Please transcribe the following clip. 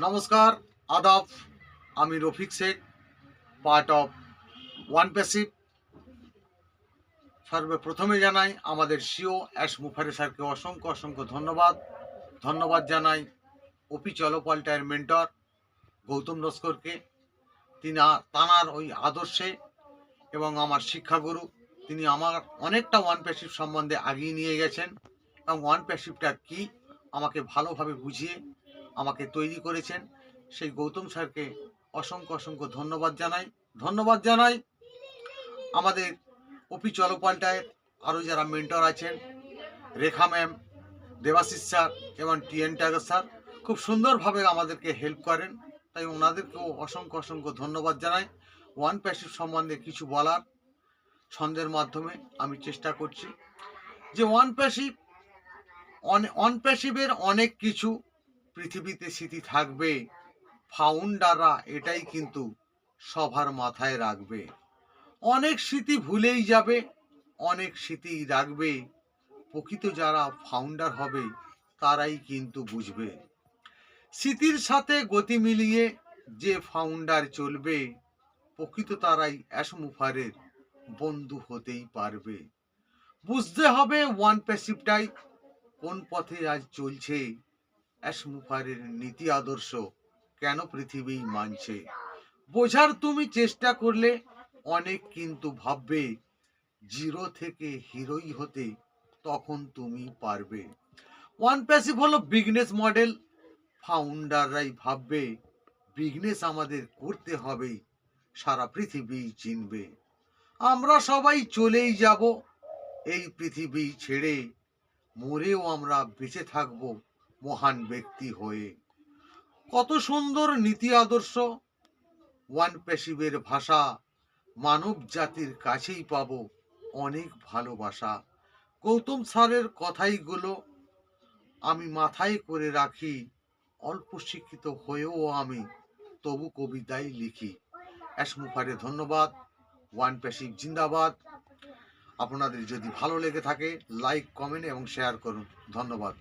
নমস্কার, আদাব। আমি Rafiq Sheikh, part of one passive. সর্বপ্রথমে জানাই আমাদের সিও এস মুফারে স্যারকে অসংখ্য অসংখ্য ধন্যবাদ। ধন্যবাদ জানাই ওপি চলপাল্টায়ের মেন্টর গৌতম নস্করকে। তানার ওই আদর্শে এবং আমার শিক্ষাগুরু, তিনি আমার অনেকটা ওয়ান প্যাসিভ সম্বন্ধে আগিয়ে নিয়ে গেছেন এবং ওয়ান প্যাসিভটা কী আমাকে ভালোভাবে বুঝিয়ে আমাকে তৈরি করেছেন। সেই গৌতম স্যারকে অসংখ্য অসংখ্য ধন্যবাদ জানাই আমাদের ওপি চলপাল্টায়ের আরও যারা মেন্টর আছেন, রেখা ম্যাম, দেবাশিস স্যার এবং টিএন ট্যাগর স্যার খুব সুন্দরভাবে আমাদেরকে হেল্প করেন, তাই ওনাদেরকেও অসংখ্য অসংখ্য ধন্যবাদ জানাই। ওয়ান প্যাসিভ সম্বন্ধে কিছু বলার ছন্দের মাধ্যমে আমি চেষ্টা করছি যে ওয়ান প্যাসিভের অনেক কিছু পৃথিবীতে স্মৃতি থাকবে, ফাউন্ডাররা এটাই কিন্তু সবার মাথায় রাখবে। অনেক স্মৃতি ভুলেই যাবে, অনেক স্মৃতি রাখবে। প্রকৃত যারা ফাউন্ডার হবে তারাই কিন্তু বুঝবে। স্মৃতির সাথে গতি মিলিয়ে যে ফাউন্ডার চলবে, প্রকৃত তারাই অ্যাসমুফারের বন্ধু হতেই পারবে। বুঝতে হবে ওয়ান প্যাসিভটাই কোন পথে আজ চলছে, অ্যাসমুফারের নীতি আদর্শ কেন পৃথিবী মানছে। বোঝার তুমি চেষ্টা করলে অনেক কিন্তু ভাববে, জিরো থেকে হিরোই হতে তখন তুমি পারবে। ওয়ান প্যাসিভ হলো বিজনেস মডেল, ফাউন্ডাররাই ভাববে বিজনেস আমাদের করতে হবে, সারা পৃথিবী চিনবে। আমরা সবাই চলেই যাব এই পৃথিবী ছেড়ে, মরেও আমরা বেঁচে থাকব মহান ব্যক্তি হয়ে। কত সুন্দর নীতি আদর্শ, ওয়ান প্যাসিভের ভাষা, মানব জাতির কাছেই পাব অনেক ভালোবাসা। গৌতম স্যারের কথাইগুলো আমি মাথায় করে রাখি, অল্প শিক্ষিত হয়েও আমি তবু কবিতাই লিখি। অ্যাসমুফারে ধন্যবাদ। ওয়ান প্যাসিভ জিন্দাবাদ। আপনাদের যদি ভালো লেগে থাকে লাইক, কমেন্ট এবং শেয়ার করুন। ধন্যবাদ।